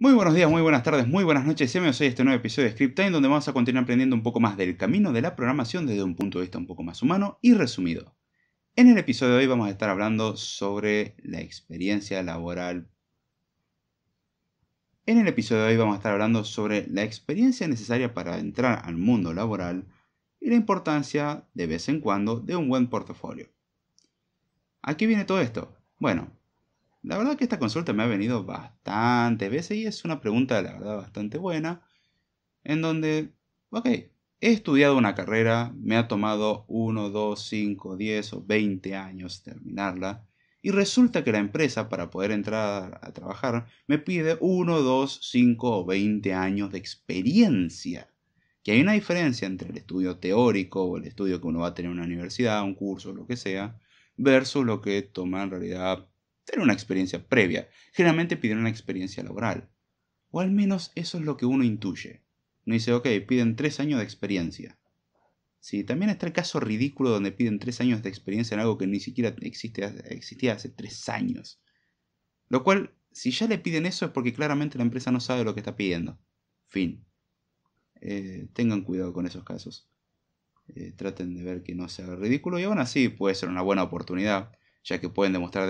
Muy buenos días, muy buenas tardes, muy buenas noches. Bienvenidos a este nuevo episodio de Script Time, donde vamos a continuar aprendiendo un poco más del camino de la programación desde un punto de vista un poco más humano y resumido. En el episodio de hoy vamos a estar hablando sobre la experiencia laboral. Necesaria para entrar al mundo laboral y la importancia, de vez en cuando, de un buen portafolio. ¿A qué viene todo esto? Bueno, la verdad que esta consulta me ha venido bastantes veces y es una pregunta, la verdad, bastante buena, en donde, ok, he estudiado una carrera, me ha tomado 1, 2, 5, 10 o 20 años terminarla, y resulta que la empresa, para poder entrar a trabajar, me pide 1, 2, 5 o 20 años de experiencia. Que hay una diferencia entre el estudio teórico o el estudio que uno va a tener en una universidad, un curso, lo que sea, versus lo que toma en realidad tener una experiencia previa. Generalmente piden una experiencia laboral. O al menos eso es lo que uno intuye. Uno dice, ok, piden 3 años de experiencia. Sí, también está el caso ridículo donde piden 3 años de experiencia en algo que ni siquiera existía hace 3 años. Lo cual, si ya le piden eso es porque claramente la empresa no sabe lo que está pidiendo. Fin. Tengan cuidado con esos casos. Traten de ver que no sea ridículo y aún así puede ser una buena oportunidad, ya que pueden demostrar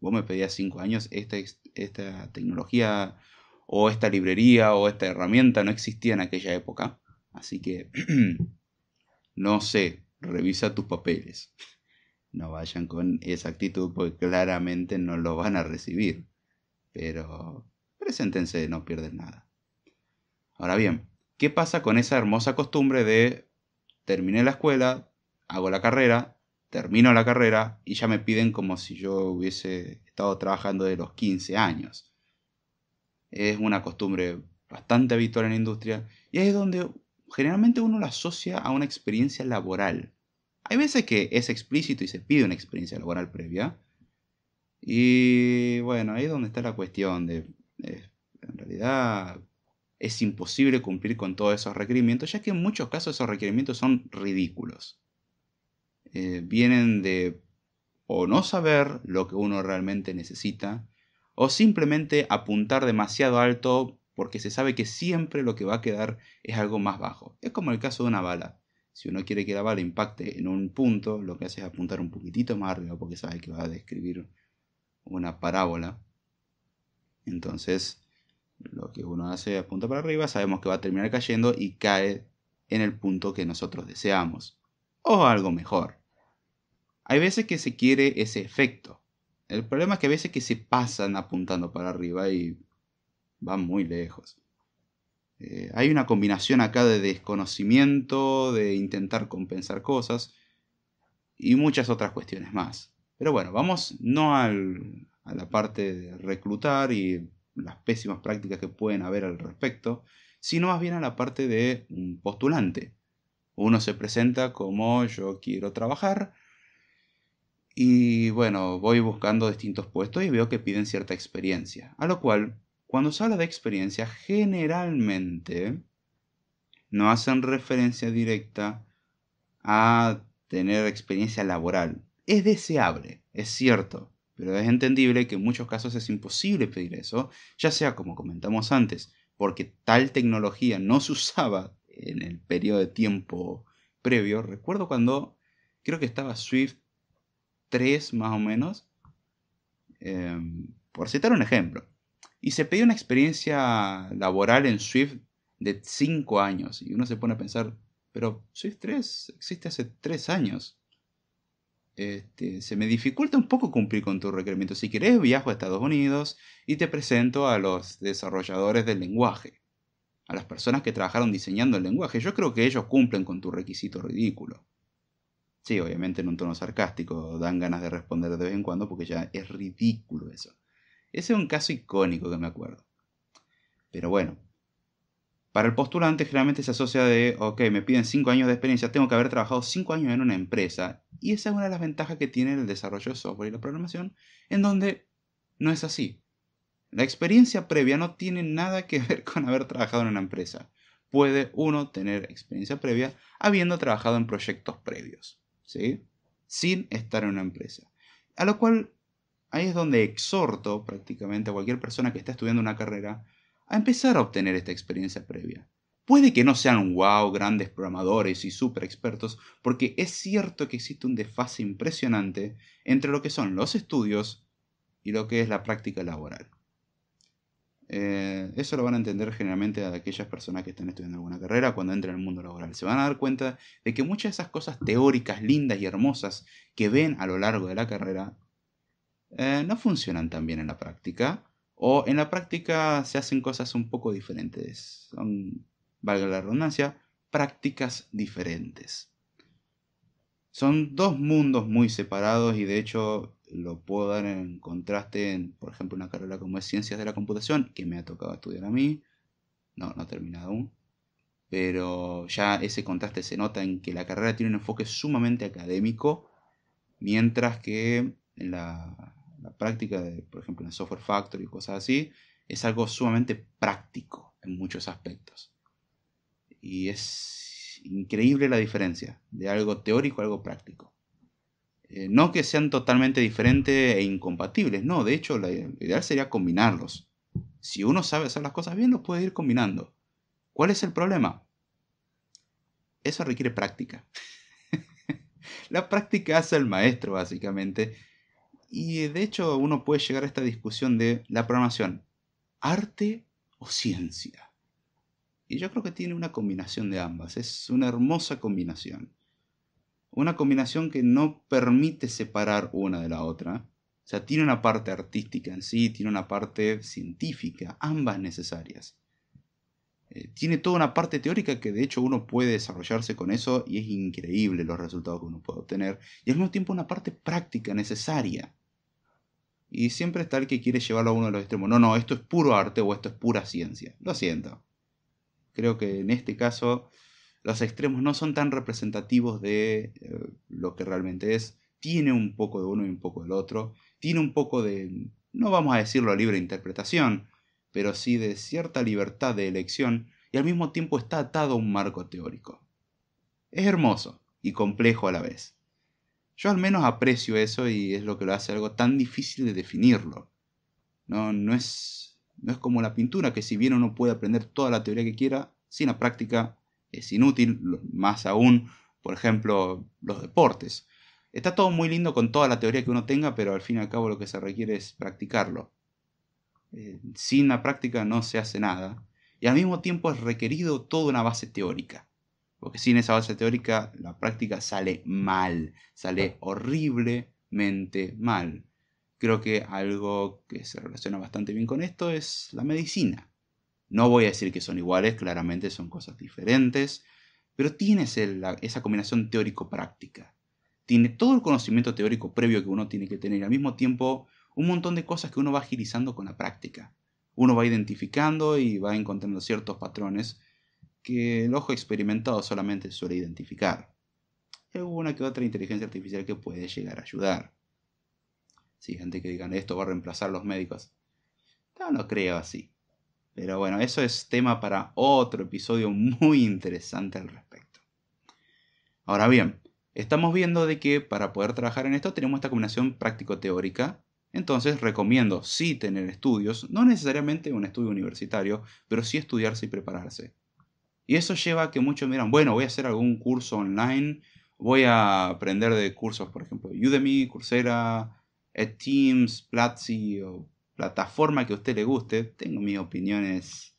vos me pedías 5 años, esta tecnología o esta librería o esta herramienta no existía en aquella época, así que no sé, revisa tus papeles. No vayan con esa actitud porque claramente no lo van a recibir, pero preséntense, no pierden nada. Ahora bien, ¿qué pasa con esa hermosa costumbre de terminé la escuela, hago la carrera, termino la carrera y ya me piden como si yo hubiese estado trabajando de los 15 años? Es una costumbre bastante habitual en la industria y es donde generalmente uno la asocia a una experiencia laboral. Hay veces que es explícito y se pide una experiencia laboral previa. Y bueno, ahí es donde está la cuestión de, en realidad, es imposible cumplir con todos esos requerimientos, ya que en muchos casos esos requerimientos son ridículos. Vienen de o no saber lo que uno realmente necesita, o simplemente apuntar demasiado alto porque se sabe que siempre lo que va a quedar es algo más bajo. Es como el caso de una bala. Si uno quiere que la bala impacte en un punto, lo que hace es apuntar un poquitito más arriba porque sabe que va a describir una parábola. Entonces, lo que uno hace es apunta para arriba, sabemos que va a terminar cayendo y cae en el punto que nosotros deseamos. O algo mejor. Hay veces que se quiere ese efecto. El problema es que a veces que se pasan apuntando para arriba y van muy lejos. Hay una combinación acá de desconocimiento, de intentar compensar cosas y muchas otras cuestiones más. Pero bueno, vamos no a la parte de reclutar y las pésimas prácticas que pueden haber al respecto, sino más bien a la parte de un postulante. Uno se presenta como yo quiero trabajar y bueno, voy buscando distintos puestos y veo que piden cierta experiencia. A lo cual, cuando se habla de experiencia, generalmente no hacen referencia directa a tener experiencia laboral. Es deseable, es cierto, pero es entendible que en muchos casos es imposible pedir eso, ya sea como comentamos antes, porque tal tecnología no se usaba en el periodo de tiempo previo. Recuerdo cuando creo que estaba Swift 3 más o menos, por citar un ejemplo, y se pedía una experiencia laboral en Swift de 5 años, y uno se pone a pensar, pero Swift 3 existe hace 3 años. Se me dificulta un poco cumplir con tus requerimientos. Si querés, viajo a Estados Unidos y te presento a los desarrolladores del lenguaje, a las personas que trabajaron diseñando el lenguaje. Yo creo que ellos cumplen con tu requisito ridículo. Sí, obviamente en un tono sarcástico, dan ganas de responder de vez en cuando porque ya es ridículo eso. Ese es un caso icónico que me acuerdo. Pero bueno, para el postulante generalmente se asocia de, ok, me piden 5 años de experiencia, tengo que haber trabajado 5 años en una empresa. Y esa es una de las ventajas que tiene el desarrollo de software y la programación, en donde no es así. La experiencia previa no tiene nada que ver con haber trabajado en una empresa. Puede uno tener experiencia previa habiendo trabajado en proyectos previos, ¿sí? Sin estar en una empresa. A lo cual ahí es donde exhorto prácticamente a cualquier persona que está estudiando una carrera a empezar a obtener esta experiencia previa. Puede que no sean grandes programadores y super expertos, porque es cierto que existe un desfase impresionante entre lo que son los estudios y lo que es la práctica laboral. Eso lo van a entender generalmente a aquellas personas que están estudiando alguna carrera cuando entren al mundo laboral. Se van a dar cuenta de que muchas de esas cosas teóricas, lindas y hermosas que ven a lo largo de la carrera no funcionan tan bien en la práctica, o en la práctica se hacen cosas un poco diferentes. Son, valga la redundancia, prácticas diferentes. Son dos mundos muy separados y de hecho lo puedo dar en contraste en, por ejemplo, una carrera como es Ciencias de la Computación, que me ha tocado estudiar a mí. No he terminado aún. Pero ya ese contraste se nota en que la carrera tiene un enfoque sumamente académico, mientras que en la práctica, por ejemplo, en el Software Factory y cosas así, es algo sumamente práctico en muchos aspectos. Y es increíble la diferencia de algo teórico a algo práctico. No que sean totalmente diferentes e incompatibles, no, de hecho, lo ideal sería combinarlos. Si uno sabe hacer las cosas bien, los puede ir combinando. ¿Cuál es el problema? Eso requiere práctica. La práctica hace al maestro, básicamente. Y de hecho, uno puede llegar a esta discusión de la programación, ¿arte o ciencia? Y yo creo que tiene una combinación de ambas. Es una hermosa combinación. Una combinación que no permite separar una de la otra. O sea, tiene una parte artística en sí, tiene una parte científica, ambas necesarias. Tiene toda una parte teórica que de hecho uno puede desarrollarse con eso y es increíble los resultados que uno puede obtener. Y al mismo tiempo una parte práctica necesaria. Y siempre está el que quiere llevarlo a uno de los extremos. No, esto es puro arte o esto es pura ciencia. Lo siento. Creo que en este caso los extremos no son tan representativos de lo que realmente es. Tiene un poco de uno y un poco del otro. Tiene un poco de, no vamos a decirlo libre interpretación, pero sí de cierta libertad de elección y al mismo tiempo está atado a un marco teórico. Es hermoso y complejo a la vez. Yo al menos aprecio eso y es lo que lo hace algo tan difícil de definirlo. No es como la pintura, que si bien uno puede aprender toda la teoría que quiera, sin la práctica es inútil, más aún, por ejemplo, los deportes. Está todo muy lindo con toda la teoría que uno tenga, pero al fin y al cabo lo que se requiere es practicarlo. Sin la práctica no se hace nada. Y al mismo tiempo es requerido toda una base teórica. Porque sin esa base teórica la práctica sale mal, sale horriblemente mal. Creo que algo que se relaciona bastante bien con esto es la medicina. No voy a decir que son iguales, claramente son cosas diferentes, pero tienes esa combinación teórico-práctica. Tiene todo el conocimiento teórico previo que uno tiene que tener y al mismo tiempo un montón de cosas que uno va agilizando con la práctica. Uno va identificando y va encontrando ciertos patrones que el ojo experimentado solamente suele identificar. Hay una que otra inteligencia artificial que puede llegar a ayudar. Sí, gente que digan esto va a reemplazar a los médicos. No creo así. Pero bueno, eso es tema para otro episodio muy interesante al respecto. Ahora bien, estamos viendo de que para poder trabajar en esto tenemos esta combinación práctico-teórica. Entonces recomiendo sí tener estudios, no necesariamente un estudio universitario, pero sí estudiarse y prepararse. Y eso lleva a que muchos miran, bueno, voy a hacer algún curso online, voy a aprender de cursos, por ejemplo, Udemy, Coursera, edTeams, Platzi o plataforma que a usted le guste. Tengo mis opiniones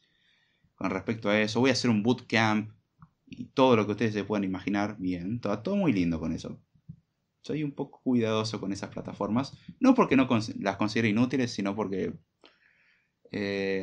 con respecto a eso. Voy a hacer un bootcamp y todo lo que ustedes se puedan imaginar. Bien, todo muy lindo con eso. Soy un poco cuidadoso con esas plataformas. No porque no las considere inútiles, sino porque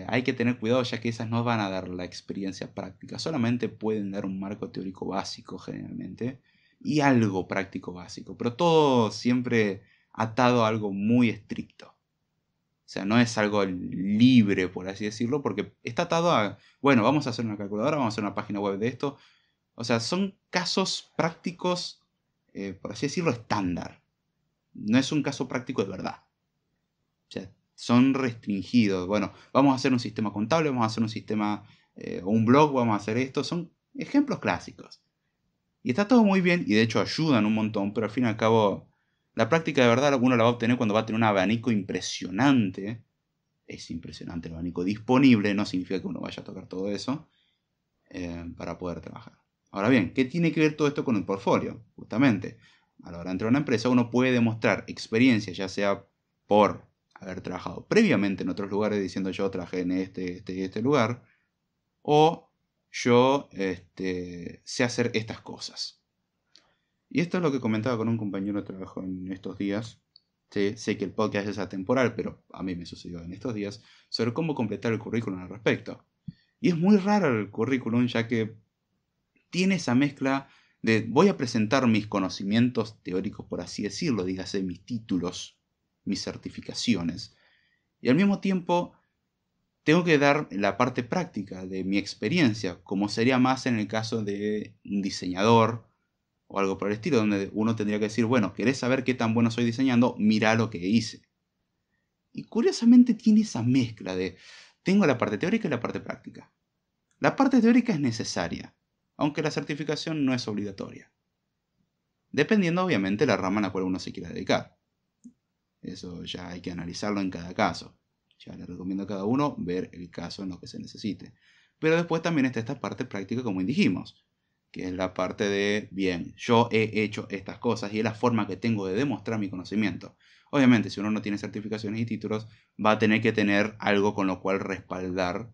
hay que tener cuidado ya que esas no van a dar la experiencia práctica. Solamente pueden dar un marco teórico básico generalmente y algo práctico básico. Pero todo siempre atado a algo muy estricto. O sea, no es algo libre, por así decirlo, porque está atado a, bueno, vamos a hacer una calculadora, vamos a hacer una página web de esto. O sea, son casos prácticos, por así decirlo, estándar. No es un caso práctico de verdad. O sea, son restringidos. Bueno, vamos a hacer un sistema contable, vamos a hacer un sistema, un blog, vamos a hacer esto. Son ejemplos clásicos. Y está todo muy bien y de hecho ayudan un montón, pero al fin y al cabo, la práctica de verdad uno la va a obtener cuando va a tener un abanico impresionante Es impresionante el abanico disponible, no significa que uno vaya a tocar todo eso para poder trabajar. Ahora bien, ¿qué tiene que ver todo esto con el portfolio? Justamente, a la hora de entrar a una empresa uno puede demostrar experiencia, ya sea por haber trabajado previamente en otros lugares diciendo yo trabajé en este lugar, o yo sé hacer estas cosas. Y esto es lo que comentaba con un compañero de trabajo en estos días. Sé que el podcast es atemporal, pero a mí me sucedió en estos días, sobre cómo completar el currículum al respecto. Y es muy raro el currículum, ya que tiene esa mezcla de voy a presentar mis conocimientos teóricos, por así decirlo, dígase mis títulos, mis certificaciones, y al mismo tiempo tengo que dar la parte práctica de mi experiencia, como sería más en el caso de un diseñador o algo por el estilo, donde uno tendría que decir, bueno, ¿querés saber qué tan bueno soy diseñando? Mirá lo que hice. Y curiosamente tiene esa mezcla de, tengo la parte teórica y la parte práctica. La parte teórica es necesaria, aunque la certificación no es obligatoria. Dependiendo obviamente de la rama en la cual uno se quiera dedicar. Eso ya hay que analizarlo en cada caso. Ya le recomiendo a cada uno ver el caso en lo que se necesite. Pero después también está esta parte práctica, como dijimos, que es la parte de, bien, yo he hecho estas cosas y es la forma que tengo de demostrar mi conocimiento. Obviamente, si uno no tiene certificaciones y títulos, va a tener que tener algo con lo cual respaldar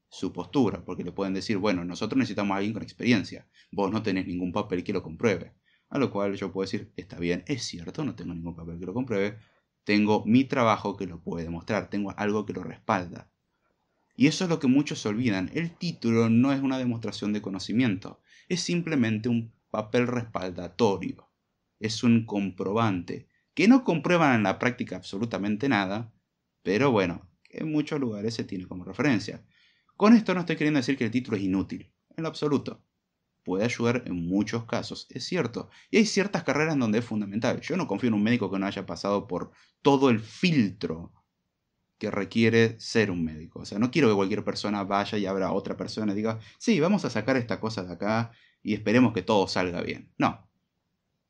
su postura, porque le pueden decir, bueno, nosotros necesitamos a alguien con experiencia, vos no tenés ningún papel que lo compruebe. A lo cual yo puedo decir, está bien, es cierto, no tengo ningún papel que lo compruebe, tengo mi trabajo que lo puede demostrar, tengo algo que lo respalda. Y eso es lo que muchos se olvidan. El título no es una demostración de conocimiento, es simplemente un papel respaldatorio. Es un comprobante, que no comprueban en la práctica absolutamente nada, pero bueno, en muchos lugares se tiene como referencia. Con esto no estoy queriendo decir que el título es inútil, en lo absoluto. Puede ayudar en muchos casos, es cierto. Y hay ciertas carreras en donde es fundamental. Yo no confío en un médico que no haya pasado por todo el filtro que requiere ser un médico. O sea, no quiero que cualquier persona vaya y abra a otra persona y diga, sí, vamos a sacar esta cosa de acá y esperemos que todo salga bien. No.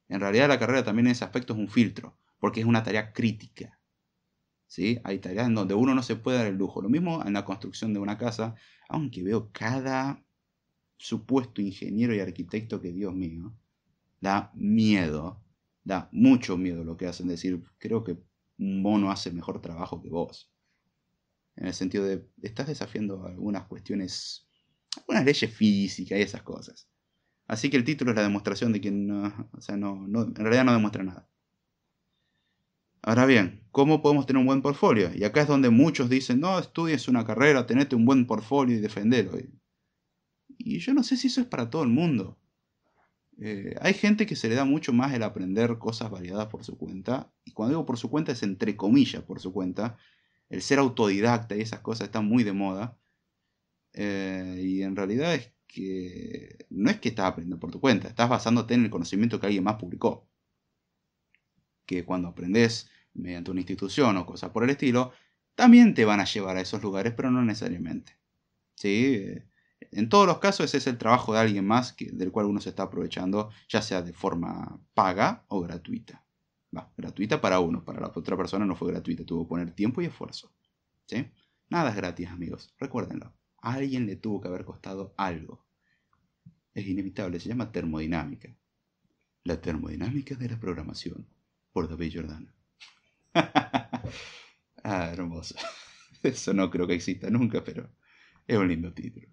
En realidad la carrera también en ese aspecto es un filtro, porque es una tarea crítica. ¿Sí? Hay tareas en donde uno no se puede dar el lujo. Lo mismo en la construcción de una casa, aunque veo cada supuesto ingeniero y arquitecto que, Dios mío, da miedo, da mucho miedo lo que hacen. Decir, creo que un mono hace mejor trabajo que vos. En el sentido de, estás desafiando algunas cuestiones, algunas leyes físicas y esas cosas. Así que el título es la demostración de que no, o sea, en realidad no demuestra nada. Ahora bien, ¿cómo podemos tener un buen portfolio? Y acá es donde muchos dicen, no, estudies una carrera, tenete un buen portfolio y defendelo. Y yo no sé si eso es para todo el mundo. Hay gente que se le da mucho más el aprender cosas variadas por su cuenta. Y cuando digo por su cuenta es entre comillas por su cuenta. El ser autodidacta y esas cosas están muy de moda. Y en realidad es que no es que estás aprendiendo por tu cuenta, estás basándote en el conocimiento que alguien más publicó. Que cuando aprendes mediante una institución o cosas por el estilo, también te van a llevar a esos lugares, pero no necesariamente. ¿Sí? En todos los casos ese es el trabajo de alguien más del cual uno se está aprovechando, ya sea de forma paga o gratuita. Va, gratuita para uno, para la otra persona no fue gratuita, tuvo que poner tiempo y esfuerzo. ¿Sí? Nada es gratis, amigos, recuérdenlo. A alguien le tuvo que haber costado algo. Es inevitable, se llama termodinámica. La termodinámica de la programación, por David Jordan. Ah, hermoso. Eso no creo que exista nunca, pero es un lindo título.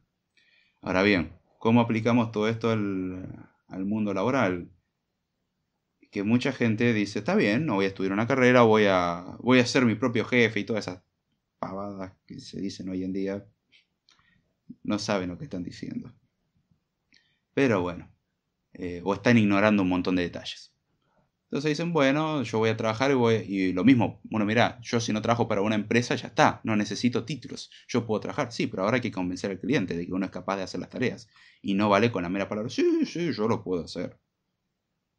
Ahora bien, ¿cómo aplicamos todo esto al mundo laboral? Que mucha gente dice, está bien, no voy a estudiar una carrera, voy a ser mi propio jefe y todas esas pavadas que se dicen hoy en día, no saben lo que están diciendo. Pero bueno, o están ignorando un montón de detalles. Entonces dicen, bueno, yo voy a trabajar y lo mismo, bueno, mira, yo si no trabajo para una empresa ya está, no necesito títulos, yo puedo trabajar, sí, pero ahora hay que convencer al cliente de que uno es capaz de hacer las tareas. Y no vale con la mera palabra, sí, sí, yo lo puedo hacer.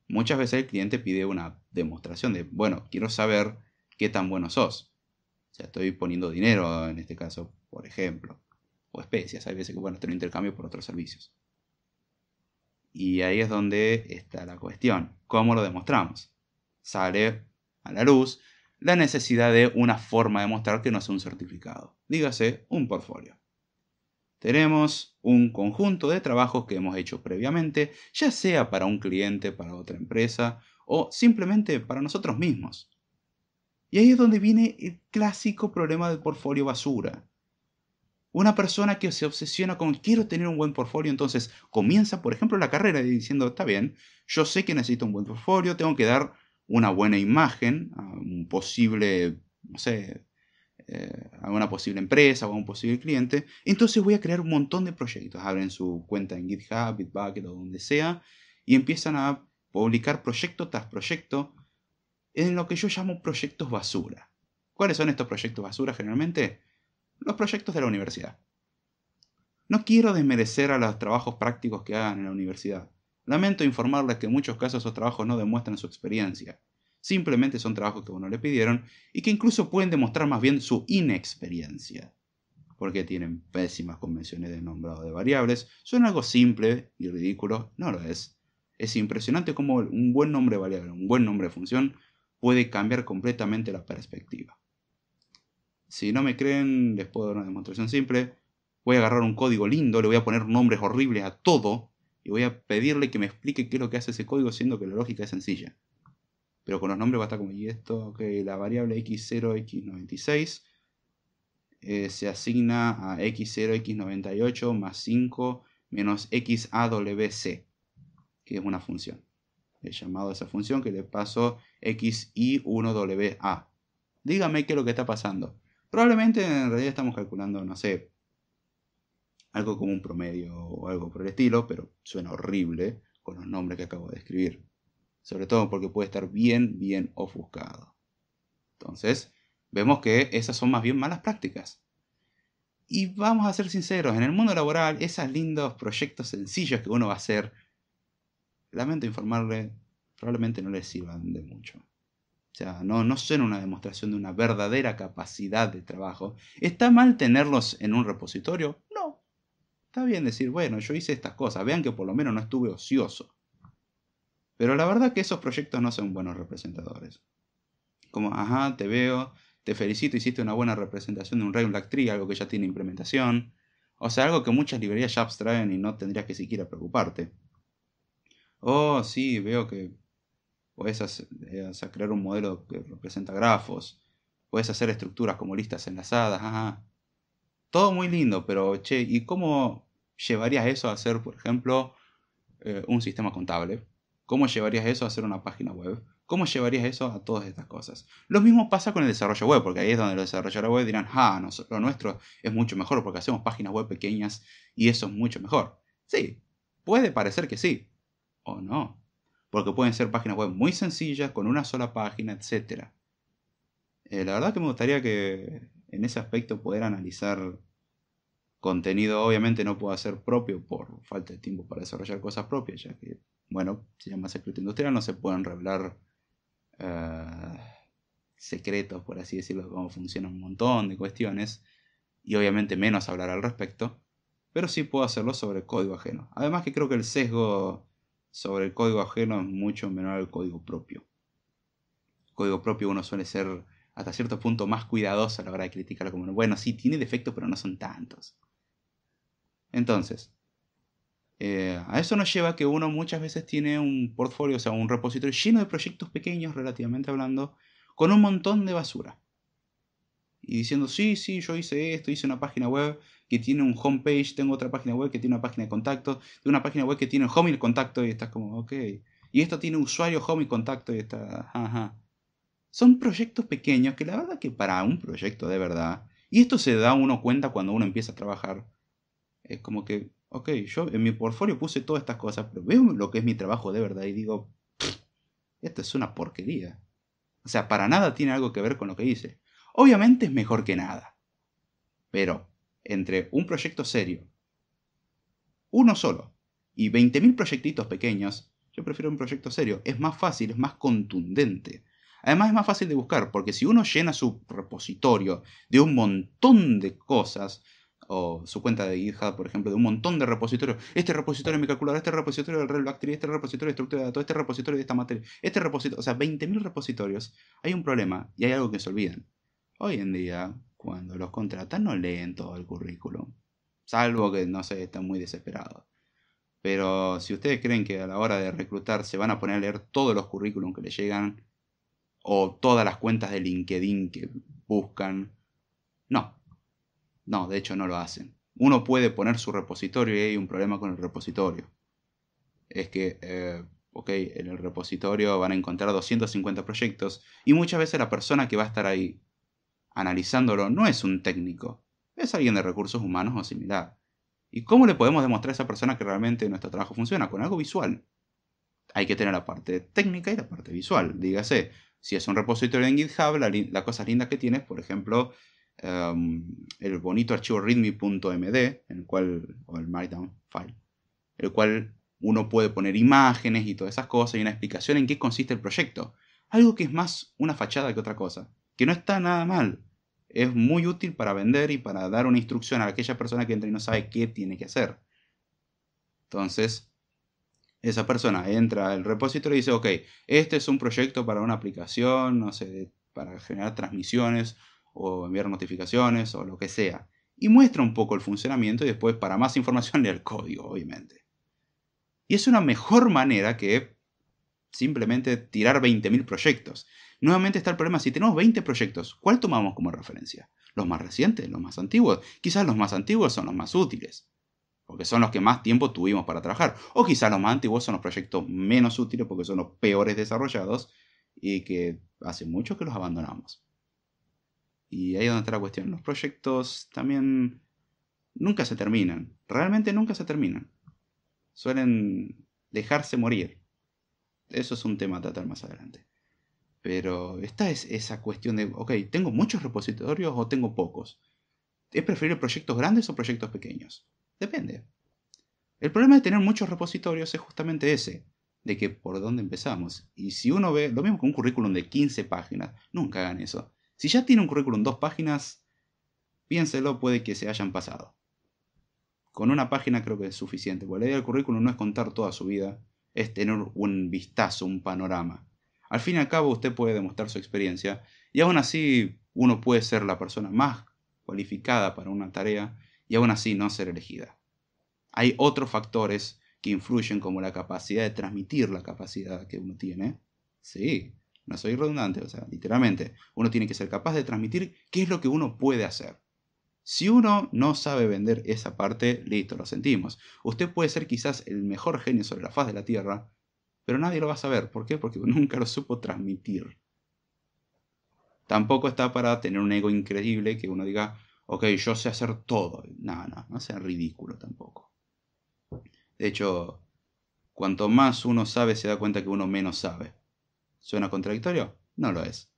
Muchas veces el cliente pide una demostración de, bueno, quiero saber qué tan bueno sos. O sea, estoy poniendo dinero en este caso, por ejemplo, o especias, hay veces que, bueno, te lo intercambio por otros servicios. Y ahí es donde está la cuestión. ¿Cómo lo demostramos? Sale a la luz la necesidad de una forma de mostrar que no es un certificado. Dígase, un portfolio. Tenemos un conjunto de trabajos que hemos hecho previamente, ya sea para un cliente, para otra empresa o simplemente para nosotros mismos. Y ahí es donde viene el clásico problema del portfolio basura. Una persona que se obsesiona con quiero tener un buen portfolio, entonces comienza, por ejemplo, la carrera diciendo, está bien, yo sé que necesito un buen portfolio, tengo que dar una buena imagen a un posible, no sé, a una posible empresa o a un posible cliente, entonces voy a crear un montón de proyectos. Abren su cuenta en GitHub, Bitbucket o donde sea y empiezan a publicar proyecto tras proyecto en lo que yo llamo proyectos basura. ¿Cuáles son estos proyectos basura generalmente? Los proyectos de la universidad. No quiero desmerecer a los trabajos prácticos que hagan en la universidad. Lamento informarles que en muchos casos esos trabajos no demuestran su experiencia. Simplemente son trabajos que uno le pidieron y que incluso pueden demostrar más bien su inexperiencia. Porque tienen pésimas convenciones de nombrado de variables. Suena algo simple y ridículo. No lo es. Es impresionante cómo un buen nombre de variable, un buen nombre de función, puede cambiar completamente la perspectiva. Si no me creen, les puedo dar una demostración simple. Voy a agarrar un código lindo, le voy a poner nombres horribles a todo y voy a pedirle que me explique qué es lo que hace ese código, siendo que la lógica es sencilla. Pero con los nombres va a estar como, y esto, ok, la variable x0, x96 se asigna a x0, x98 más 5 menos xawc, que es una función. He llamado a esa función que le paso xi1wa. Dígame qué es lo que está pasando. Probablemente en realidad estamos calculando, no sé, algo como un promedio o algo por el estilo, pero suena horrible con los nombres que acabo de escribir. Sobre todo porque puede estar bien ofuscado. Entonces, vemos que esas son más bien malas prácticas. Y vamos a ser sinceros, en el mundo laboral, esos lindos proyectos sencillos que uno va a hacer, lamento informarle, probablemente no les sirvan de mucho. O sea, no son una demostración de una verdadera capacidad de trabajo. ¿Está mal tenerlos en un repositorio? No. Está bien decir, bueno, yo hice estas cosas, vean que por lo menos no estuve ocioso. Pero la verdad que esos proyectos no son buenos representadores. Como, ajá, te veo, te felicito, hiciste una buena representación de un Rail Black Tree, algo que ya tiene implementación. O sea, algo que muchas librerías ya abstraen y no tendrías que siquiera preocuparte. Oh, sí, veo que puedes crear un modelo que representa grafos. Puedes hacer estructuras como listas enlazadas. Ajá. Todo muy lindo, pero che, ¿y cómo llevarías eso a hacer, por ejemplo, un sistema contable? ¿Cómo llevarías eso a hacer una página web? ¿Cómo llevarías eso a todas estas cosas? Lo mismo pasa con el desarrollo web, porque ahí es donde los desarrolladores web dirán, lo nuestro es mucho mejor porque hacemos páginas web pequeñas y eso es mucho mejor. Sí, puede parecer que sí, o no. Porque pueden ser páginas web muy sencillas, con una sola página, etc. La verdad que me gustaría que en ese aspecto poder analizar contenido. Obviamente no puedo hacer propio por falta de tiempo para desarrollar cosas propias, ya que, bueno, se llama secreto industrial, no se pueden revelar eh, secretos, por así decirlo, de cómo funciona un montón de cuestiones, y obviamente menos hablar al respecto, pero sí puedo hacerlo sobre código ajeno. Además que creo que el sesgo sobre el código ajeno es mucho menor al código propio. El código propio uno suele ser hasta cierto punto más cuidadoso a la hora de criticarlo, como, bueno, sí, tiene defectos, pero no son tantos. Entonces, a eso nos lleva que uno muchas veces tiene un portfolio, o sea, un repositorio lleno de proyectos pequeños, relativamente hablando, con un montón de basura. Y diciendo, sí, yo hice esto, hice una página web que tiene un homepage, tengo otra página web que tiene una página de contacto, tengo una página web que tiene home y contacto, y estás como, ok. Y esto tiene usuario, home y contacto, y está, ajá. Son proyectos pequeños que la verdad que para un proyecto de verdad, y esto se da uno cuenta cuando uno empieza a trabajar, es como que, ok, yo en mi portfolio puse todas estas cosas, pero veo lo que es mi trabajo de verdad y digo, esto es una porquería. O sea, para nada tiene algo que ver con lo que hice. Obviamente es mejor que nada. Pero, entre un proyecto serio, uno solo, y 20.000 proyectitos pequeños, yo prefiero un proyecto serio. Es más fácil, es más contundente. Además es más fácil de buscar, porque si uno llena su repositorio de un montón de cosas, o su cuenta de GitHub, por ejemplo, de un montón de repositorios. Este repositorio de mi calculadora, este repositorio del Relbactery, este repositorio de estructura de datos, este repositorio de esta materia, este repositorio, o sea, 20.000 repositorios. Hay un problema y hay algo que se olvidan. Hoy en día, cuando los contratan, no leen todo el currículum. Salvo que, no sé, están muy desesperados. Pero si ustedes creen que a la hora de reclutar se van a poner a leer todos los currículums que les llegan, o todas las cuentas de LinkedIn que buscan, no. No, de hecho no lo hacen. Uno puede poner su repositorio y hay un problema con el repositorio. Es que, ok, en el repositorio van a encontrar 250 proyectos y muchas veces la persona que va a estar ahí analizándolo no es un técnico, es alguien de recursos humanos o similar. ¿Y cómo le podemos demostrar a esa persona que realmente nuestro trabajo funciona? Con algo visual. Hay que tener la parte técnica y la parte visual. Dígase, si es un repositorio en GitHub, la cosa linda que tiene es, por ejemplo, el bonito archivo readme.md, en el cual, o el markdown file, el cual uno puede poner imágenes y todas esas cosas y una explicación en qué consiste el proyecto. Algo que es más una fachada que otra cosa, que no está nada mal. Es muy útil para vender y para dar una instrucción a aquella persona que entra y no sabe qué tiene que hacer. Entonces, esa persona entra al repositorio y dice, ok, este es un proyecto para una aplicación, no sé, para generar transmisiones o enviar notificaciones o lo que sea. Y muestra un poco el funcionamiento y después para más información lee el código, obviamente. Y es una mejor manera que simplemente tirar 20.000 proyectos. Nuevamente está el problema, si tenemos 20 proyectos, ¿cuál tomamos como referencia? ¿Los más recientes? ¿Los más antiguos? Quizás los más antiguos son los más útiles, porque son los que más tiempo tuvimos para trabajar. O quizás los más antiguos son los proyectos menos útiles porque son los peores desarrollados y que hace mucho que los abandonamos. Y ahí es donde está la cuestión. Los proyectos también nunca se terminan. Realmente nunca se terminan. Suelen dejarse morir. Eso es un tema a tratar más adelante. Pero esta es esa cuestión de, ok, ¿tengo muchos repositorios o tengo pocos? ¿Es preferible proyectos grandes o proyectos pequeños? Depende. El problema de tener muchos repositorios es justamente ese, de que por dónde empezamos. Y si uno ve, lo mismo con un currículum de 15 páginas, nunca hagan eso. Si ya tiene un currículum 2 páginas, piénselo, puede que se hayan pasado. Con una página creo que es suficiente, porque la idea del currículum no es contar toda su vida, es tener un vistazo, un panorama. Al fin y al cabo usted puede demostrar su experiencia y aún así uno puede ser la persona más cualificada para una tarea y aún así no ser elegida. Hay otros factores que influyen como la capacidad de transmitir la capacidad que uno tiene. Sí, no soy redundante, o sea, literalmente, uno tiene que ser capaz de transmitir qué es lo que uno puede hacer. Si uno no sabe vender esa parte, listo, lo sentimos. Usted puede ser quizás el mejor genio sobre la faz de la Tierra, pero nadie lo va a saber. ¿Por qué? Porque nunca lo supo transmitir. Tampoco está para tener un ego increíble que uno diga, ok, yo sé hacer todo. No sea ridículo tampoco. De hecho, cuanto más uno sabe, se da cuenta que uno menos sabe. ¿Suena contradictorio? No lo es.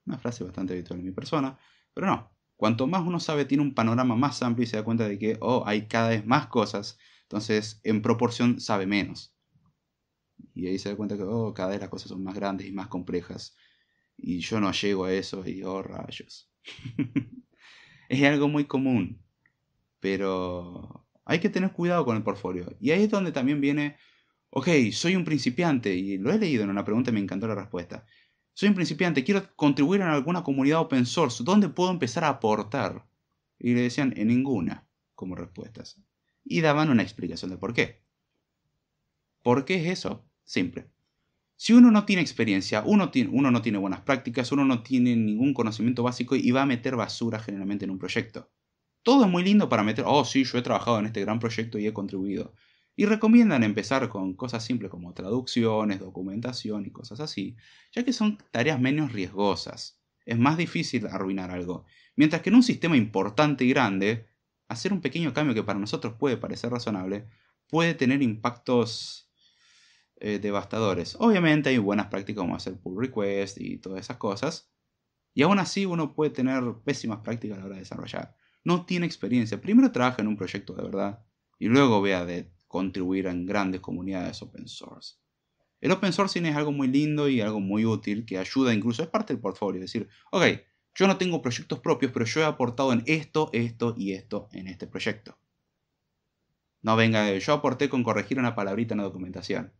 Una frase bastante habitual en mi persona, pero no. Cuanto más uno sabe, tiene un panorama más amplio y se da cuenta de que, hay cada vez más cosas, entonces en proporción sabe menos. Y ahí se da cuenta que, cada vez las cosas son más grandes y más complejas. Y yo no llego a eso y, rayos. Es algo muy común, pero hay que tener cuidado con el portfolio. Y ahí es donde también viene, ok, soy un principiante, y lo he leído en una pregunta y me encantó la respuesta. Soy un principiante, quiero contribuir en alguna comunidad open source. ¿Dónde puedo empezar a aportar? Y le decían, en ninguna, como respuestas. Y daban una explicación de por qué. ¿Por qué es eso? Simple. Si uno no tiene experiencia, uno no tiene buenas prácticas, uno no tiene ningún conocimiento básico y va a meter basura generalmente en un proyecto. Todo es muy lindo para meter, sí, yo he trabajado en este gran proyecto y he contribuido. Y recomiendan empezar con cosas simples como traducciones, documentación y cosas así, ya que son tareas menos riesgosas. Es más difícil arruinar algo. Mientras que en un sistema importante y grande, hacer un pequeño cambio que para nosotros puede parecer razonable, puede tener impactos devastadores. Obviamente hay buenas prácticas como hacer pull request y todas esas cosas. Y aún así uno puede tener pésimas prácticas a la hora de desarrollar. No tiene experiencia. Primero trabaja en un proyecto de verdad y luego vea de contribuir en grandes comunidades open source. El open sourcing es algo muy lindo y algo muy útil que ayuda, incluso es parte del portfolio. Es decir, ok, yo no tengo proyectos propios, pero yo he aportado en esto, esto y esto en este proyecto. No venga, yo aporté con corregir una palabrita en la documentación.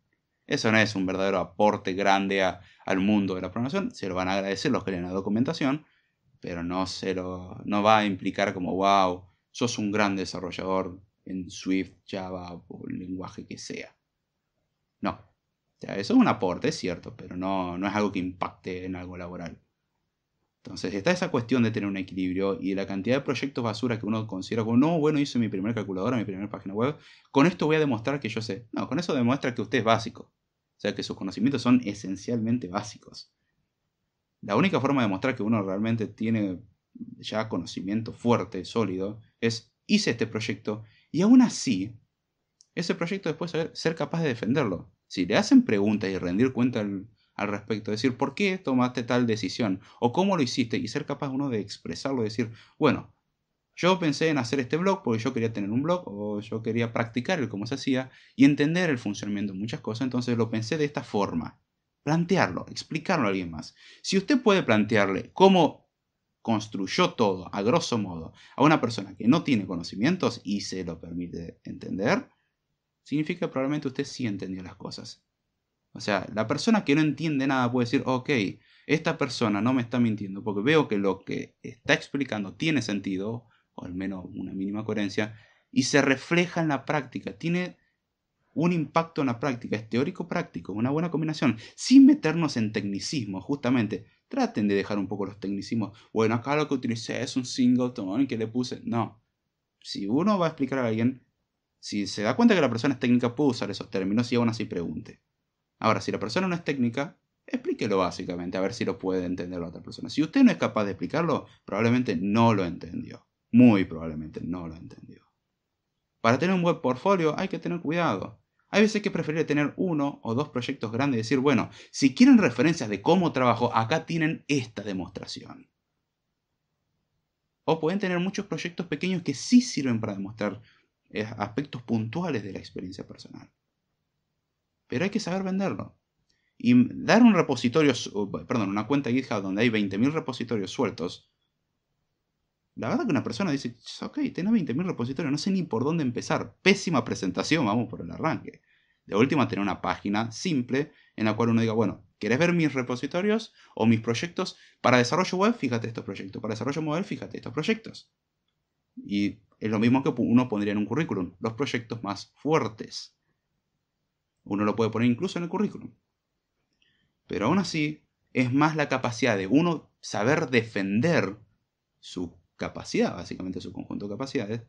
Eso no es un verdadero aporte grande al mundo de la programación. Se lo van a agradecer los que leen la documentación, pero no va a implicar como, wow, sos un gran desarrollador en Swift, Java o el lenguaje que sea. No. O sea, eso es un aporte, es cierto, pero no es algo que impacte en algo laboral. Entonces está esa cuestión de tener un equilibrio y la cantidad de proyectos basura que uno considera como, no, bueno, hice mi primer calculadora, mi primera página web, con esto voy a demostrar que yo sé. No, con eso demuestra que usted es básico. O sea, que sus conocimientos son esencialmente básicos. La única forma de demostrar que uno realmente tiene ya conocimiento fuerte, sólido, es hice este proyecto y aún así, ese proyecto después ser capaz de defenderlo. Si le hacen preguntas y rendir cuenta al respecto, decir por qué tomaste tal decisión o cómo lo hiciste y ser capaz uno de expresarlo, decir, bueno, yo pensé en hacer este blog porque yo quería tener un blog o yo quería practicar el cómo se hacía y entender el funcionamiento de muchas cosas, entonces lo pensé de esta forma. Plantearlo, explicarlo a alguien más. Si usted puede plantearle cómo construyó todo, a grosso modo, a una persona que no tiene conocimientos y se lo permite entender, significa que probablemente usted sí entendió las cosas. O sea, la persona que no entiende nada puede decir, ok, esta persona no me está mintiendo porque veo que lo que está explicando tiene sentido, o al menos una mínima coherencia, y se refleja en la práctica, tiene un impacto en la práctica, es teórico-práctico, una buena combinación, sin meternos en tecnicismo, justamente. Traten de dejar un poco los tecnicismos. Bueno, acá lo que utilicé es un singleton que le puse. No. Si uno va a explicar a alguien, si se da cuenta que la persona es técnica, puede usar esos términos y aún así pregunte. Ahora, si la persona no es técnica, explíquelo básicamente, a ver si lo puede entender la otra persona. Si usted no es capaz de explicarlo, probablemente no lo entendió. Muy probablemente no lo entendió. Para tener un buen portfolio hay que tener cuidado. Hay veces que preferir tener uno o dos proyectos grandes y decir, bueno, si quieren referencias de cómo trabajo, acá tienen esta demostración. O pueden tener muchos proyectos pequeños que sí sirven para demostrar aspectos puntuales de la experiencia personal. Pero hay que saber venderlo. Y dar un repositorio, perdón, una cuenta GitHub donde hay 20.000 repositorios sueltos, la verdad que una persona dice, ok, tengo 20.000 repositorios, no sé ni por dónde empezar. Pésima presentación, vamos por el arranque. De última, tener una página simple en la cual uno diga, bueno, ¿querés ver mis repositorios o mis proyectos? Para desarrollo web, fíjate estos proyectos. Para desarrollo móvil, fíjate estos proyectos. Y es lo mismo que uno pondría en un currículum, los proyectos más fuertes. Uno lo puede poner incluso en el currículum. Pero aún así, es más la capacidad de uno saber defender su capacidad, básicamente su conjunto de capacidades,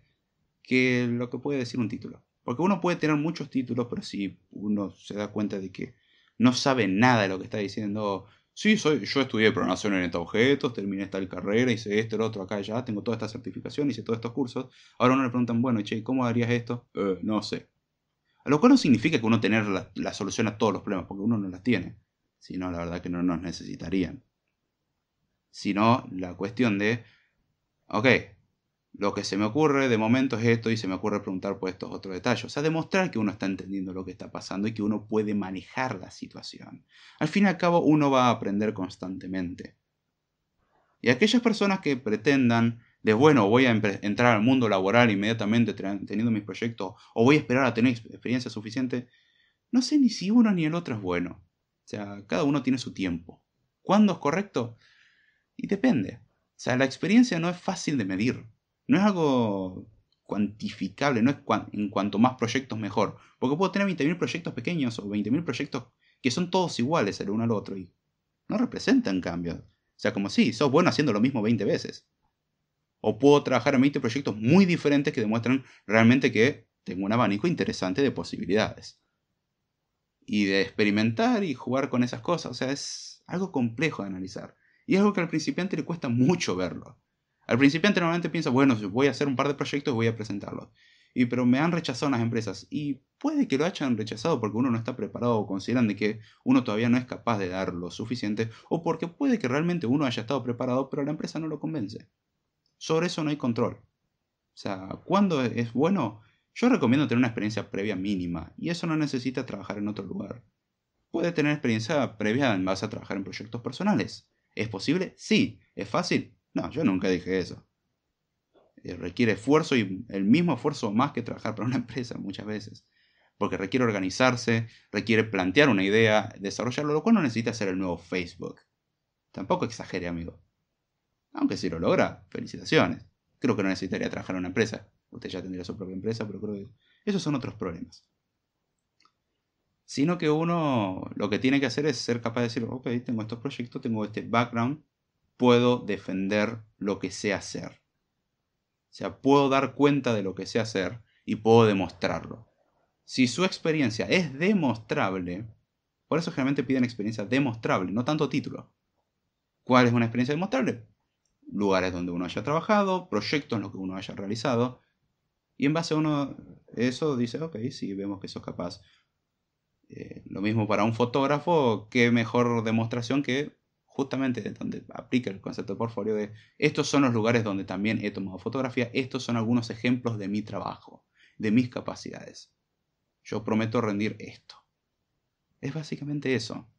que lo que puede decir un título. Porque uno puede tener muchos títulos, pero si uno se da cuenta de que no sabe nada de lo que está diciendo, sí, yo estudié programación en objetos, terminé tal carrera, hice esto, el otro, acá, allá, tengo toda esta certificación, hice todos estos cursos. Ahora uno le preguntan, bueno, che, ¿cómo harías esto? No sé. A lo cual no significa que uno tener la solución a todos los problemas, porque uno no las tiene. Si no, la verdad que no nos necesitarían. Sino la cuestión de, ok, lo que se me ocurre de momento es esto y se me ocurre preguntar por estos otros detalles. O sea, demostrar que uno está entendiendo lo que está pasando y que uno puede manejar la situación. Al fin y al cabo, uno va a aprender constantemente. Y aquellas personas que pretendan de, bueno, voy a entrar al mundo laboral inmediatamente teniendo mis proyectos o voy a esperar a tener experiencia suficiente, no sé ni si uno ni el otro es bueno. O sea, cada uno tiene su tiempo. ¿Cuándo es correcto? Y depende. O sea, la experiencia no es fácil de medir. No es algo cuantificable, no es en cuanto más proyectos mejor. Porque puedo tener 20.000 proyectos pequeños o 20.000 proyectos que son todos iguales el uno al otro y no representan cambios. O sea, como si sos bueno haciendo lo mismo 20 veces. O puedo trabajar en 20 proyectos muy diferentes que demuestran realmente que tengo un abanico interesante de posibilidades. Y de experimentar y jugar con esas cosas. O sea, es algo complejo de analizar. Y es algo que al principiante le cuesta mucho verlo. Al principiante normalmente piensa, bueno, voy a hacer un par de proyectos y voy a presentarlos. Pero me han rechazado las empresas. Y puede que lo hayan rechazado porque uno no está preparado o consideran de que uno todavía no es capaz de dar lo suficiente. O porque puede que realmente uno haya estado preparado pero la empresa no lo convence. Sobre eso no hay control. O sea, ¿cuándo es bueno? Yo recomiendo tener una experiencia previa mínima. Y eso no necesita trabajar en otro lugar. Puede tener experiencia previa en base a trabajar en proyectos personales. ¿Es posible? Sí. ¿Es fácil? No, yo nunca dije eso. Requiere esfuerzo y el mismo esfuerzo más que trabajar para una empresa muchas veces. Porque requiere organizarse, requiere plantear una idea, desarrollarlo, lo cual no necesita ser el nuevo Facebook. Tampoco exagere, amigo. Aunque si lo logra, felicitaciones. Creo que no necesitaría trabajar en una empresa. Usted ya tendría su propia empresa, pero creo que esos son otros problemas. Sino que uno lo que tiene que hacer es ser capaz de decir, ok, tengo estos proyectos, tengo este background, puedo defender lo que sé hacer. O sea, puedo dar cuenta de lo que sé hacer y puedo demostrarlo. Si su experiencia es demostrable, por eso generalmente piden experiencia demostrable, no tanto título. ¿Cuál es una experiencia demostrable? Lugares donde uno haya trabajado, proyectos en los que uno haya realizado, y en base a uno eso dice, ok, sí, vemos que sos capaz. Lo mismo para un fotógrafo, qué mejor demostración que justamente donde aplica el concepto de portfolio de estos son los lugares donde también he tomado fotografía, estos son algunos ejemplos de mi trabajo, de mis capacidades. Yo prometo rendir esto. Es básicamente eso.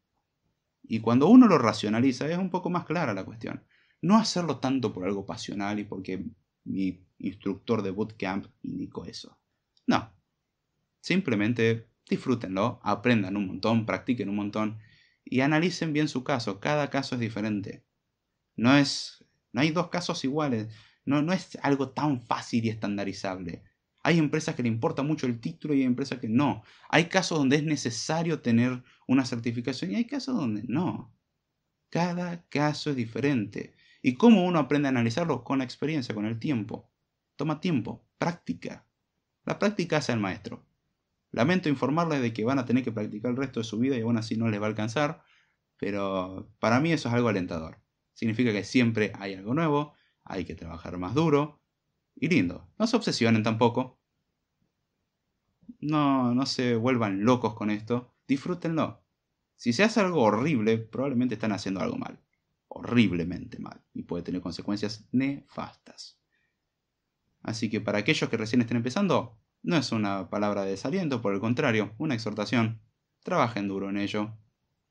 Y cuando uno lo racionaliza es un poco más clara la cuestión. No hacerlo tanto por algo pasional y porque mi instructor de bootcamp indicó eso. No. Simplemente disfrútenlo, aprendan un montón, practiquen un montón y analicen bien su caso. Cada caso es diferente. No hay dos casos iguales. No es algo tan fácil y estandarizable. Hay empresas que le importa mucho el título y hay empresas que no. Hay casos donde es necesario tener una certificación y hay casos donde no. Cada caso es diferente. ¿Y cómo uno aprende a analizarlo? Con la experiencia, con el tiempo. Toma tiempo, práctica. La práctica hace al maestro. Lamento informarles de que van a tener que practicar el resto de su vida y aún así no les va a alcanzar, pero para mí eso es algo alentador. Significa que siempre hay algo nuevo, hay que trabajar más duro y lindo. No se obsesionen tampoco. No se vuelvan locos con esto. Disfrútenlo. Si se hace algo horrible, probablemente están haciendo algo mal. Horriblemente mal. Y puede tener consecuencias nefastas. Así que para aquellos que recién estén empezando, no es una palabra de desaliento, por el contrario, una exhortación. Trabajen duro en ello.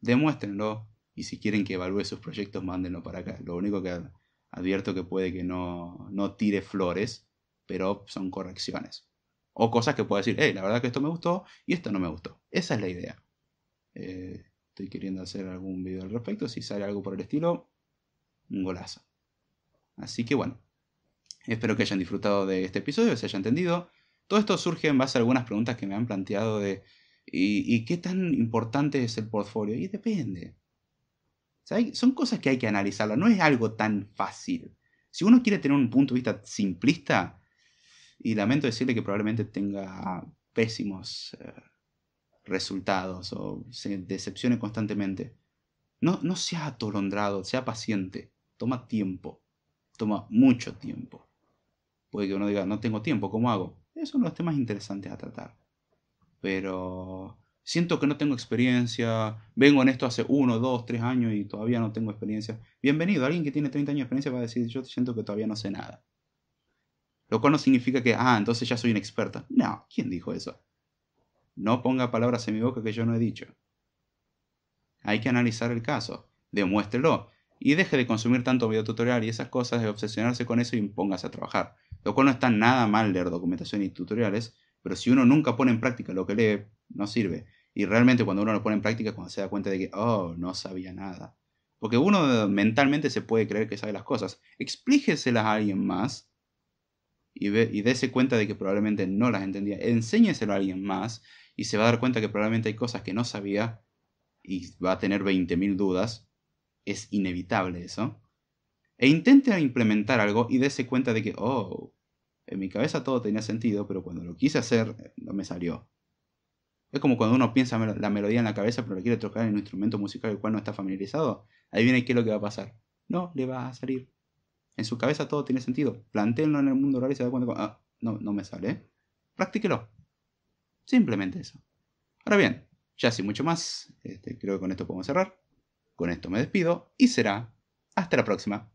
Demuéstrenlo. Y si quieren que evalúe sus proyectos, mándenlo para acá. Lo único que advierto que puede que no tire flores, pero son correcciones. O cosas que pueda decir, hey, la verdad que esto me gustó y esto no me gustó. Esa es la idea. Estoy queriendo hacer algún video al respecto. Si sale algo por el estilo, un golazo. Así que bueno, espero que hayan disfrutado de este episodio, se haya entendido. Todo esto surge en base a algunas preguntas que me han planteado de ¿y qué tan importante es el portfolio? Y depende. O sea, son cosas que hay que analizarlas, no es algo tan fácil. Si uno quiere tener un punto de vista simplista, y lamento decirle que probablemente tenga pésimos resultados o se decepcione constantemente, no sea atolondrado, sea paciente, toma tiempo, toma mucho tiempo. Puede que uno diga, no tengo tiempo, ¿cómo hago? Esos son los temas interesantes a tratar. Pero siento que no tengo experiencia, vengo en esto hace 1, 2, 3 años y todavía no tengo experiencia. Bienvenido, alguien que tiene 30 años de experiencia va a decir, yo siento que todavía no sé nada. Lo cual no significa que, entonces ya soy un experto. No, ¿quién dijo eso? No ponga palabras en mi boca que yo no he dicho. Hay que analizar el caso, demuéstrelo y deje de consumir tanto videotutorial y esas cosas, de obsesionarse con eso y póngase a trabajar. Lo cual no está nada mal leer documentación y tutoriales, pero si uno nunca pone en práctica lo que lee, no sirve. Y realmente cuando uno lo pone en práctica es cuando se da cuenta de que, no sabía nada. Porque uno mentalmente se puede creer que sabe las cosas. Explíqueselas a alguien más y dése cuenta de que probablemente no las entendía. Enséñeselo a alguien más y se va a dar cuenta que probablemente hay cosas que no sabía y va a tener 20.000 dudas. Es inevitable eso. E intente implementar algo y dése cuenta de que, en mi cabeza todo tenía sentido, pero cuando lo quise hacer, no me salió. Es como cuando uno piensa la melodía en la cabeza, pero la quiere tocar en un instrumento musical el cual no está familiarizado. Ahí viene qué es lo que va a pasar. No le va a salir. En su cabeza todo tiene sentido. Plantéenlo en el mundo real y se da cuenta, no me sale. Practíquelo. Simplemente eso. Ahora bien, ya sin mucho más, creo que con esto podemos cerrar. Con esto me despido y será hasta la próxima.